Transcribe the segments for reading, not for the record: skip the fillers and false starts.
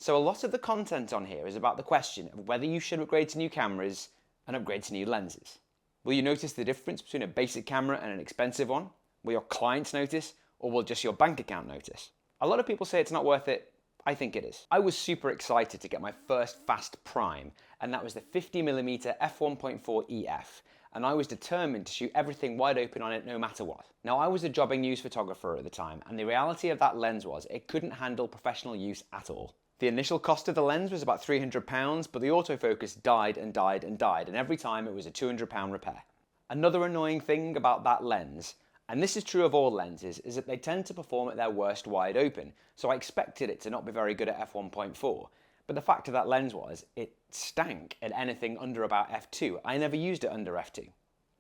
So a lot of the content on here is about the question of whether you should upgrade to new cameras and upgrade to new lenses. Will you notice the difference between a basic camera and an expensive one? Will your clients notice, or will just your bank account notice? A lot of people say it's not worth it. I think it is. I was super excited to get my first fast prime, and that was the 50mm f1.4 EF, and I was determined to shoot everything wide open on it no matter what. Now, I was a jobbing news photographer at the time, and the reality of that lens was it couldn't handle professional use at all. The initial cost of the lens was about £300, but the autofocus died and died and died, and every time it was a £200 repair. Another annoying thing about that lens, and this is true of all lenses, is that they tend to perform at their worst wide open, so I expected it to not be very good at f1.4, but the fact of that lens was, it stank at anything under about f2. I never used it under f2.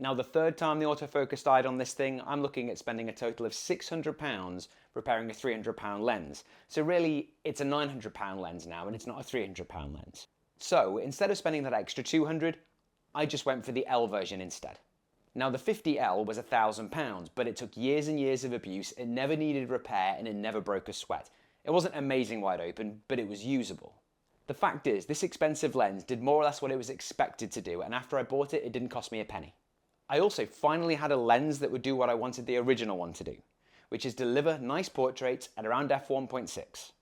Now the third time the autofocus died on this thing, I'm looking at spending a total of £600 repairing a £300 lens. So really, it's a £900 lens now, and it's not a £300 lens. So instead of spending that extra £200, I just went for the L version instead. Now the 50L was £1,000, but it took years and years of abuse, it never needed repair, and it never broke a sweat. It wasn't amazing wide open, but it was usable. The fact is, this expensive lens did more or less what it was expected to do, and after I bought it, it didn't cost me a penny. I also finally had a lens that would do what I wanted the original one to do, which is deliver nice portraits at around f1.6.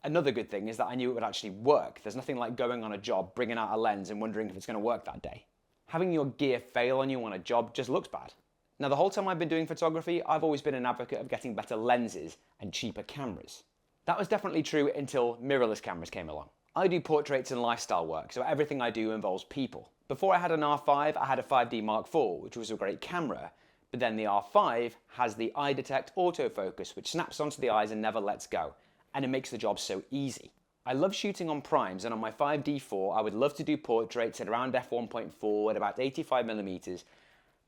Another good thing is that I knew it would actually work. There's nothing like going on a job, bringing out a lens and wondering if it's going to work that day. Having your gear fail on you on a job just looks bad. Now the whole time I've been doing photography, I've always been an advocate of getting better lenses and cheaper cameras. That was definitely true until mirrorless cameras came along. I do portraits and lifestyle work, so everything I do involves people. Before I had an R5, I had a 5D Mark IV, which was a great camera, but then the R5 has the eye detect autofocus, which snaps onto the eyes and never lets go, and it makes the job so easy. I love shooting on primes, and on my 5D4, I would love to do portraits at around f1.4 at about 85mm,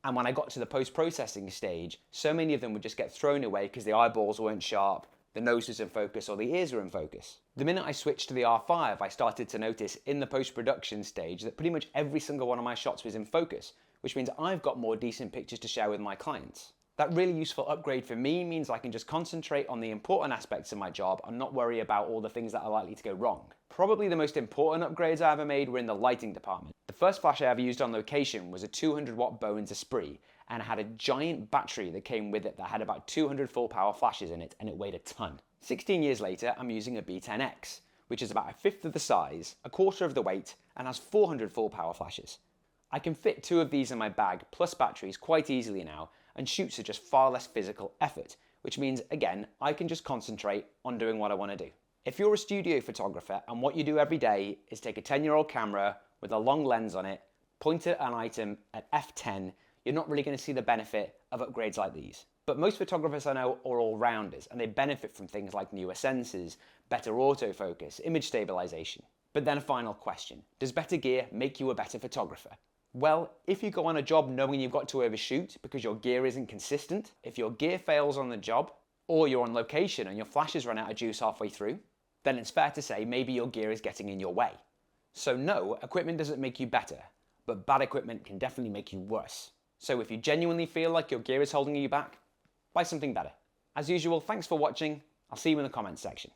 and when I got to the post-processing stage, so many of them would just get thrown away because the eyeballs weren't sharp, the nose was in focus, or the ears were in focus. The minute I switched to the R5, I started to notice in the post-production stage that pretty much every single one of my shots was in focus, which means I've got more decent pictures to share with my clients. That really useful upgrade for me means I can just concentrate on the important aspects of my job and not worry about all the things that are likely to go wrong. Probably the most important upgrades I ever made were in the lighting department. The first flash I ever used on location was a 200-watt Bowens Esprit, and it had a giant battery that came with it that had about 200 full power flashes in it, and it weighed a ton. 16 years later, I'm using a B10X, which is about a fifth of the size, a quarter of the weight, and has 400 full power flashes. I can fit 2 of these in my bag plus batteries quite easily now, and shoots are just far less physical effort, which means, again, I can just concentrate on doing what I want to do. If you're a studio photographer and what you do every day is take a 10-year-old camera with a long lens on it, point at an item at f10, you're not really going to see the benefit of upgrades like these. But most photographers I know are all-rounders, and they benefit from things like newer sensors, better autofocus, image stabilization. But then a final question, does better gear make you a better photographer? Well, if you go on a job knowing you've got to overshoot because your gear isn't consistent, if your gear fails on the job, or you're on location and your flashes run out of juice halfway through, then it's fair to say maybe your gear is getting in your way. So no, equipment doesn't make you better, but bad equipment can definitely make you worse. So if you genuinely feel like your gear is holding you back, buy something better. As usual, thanks for watching. I'll see you in the comments section.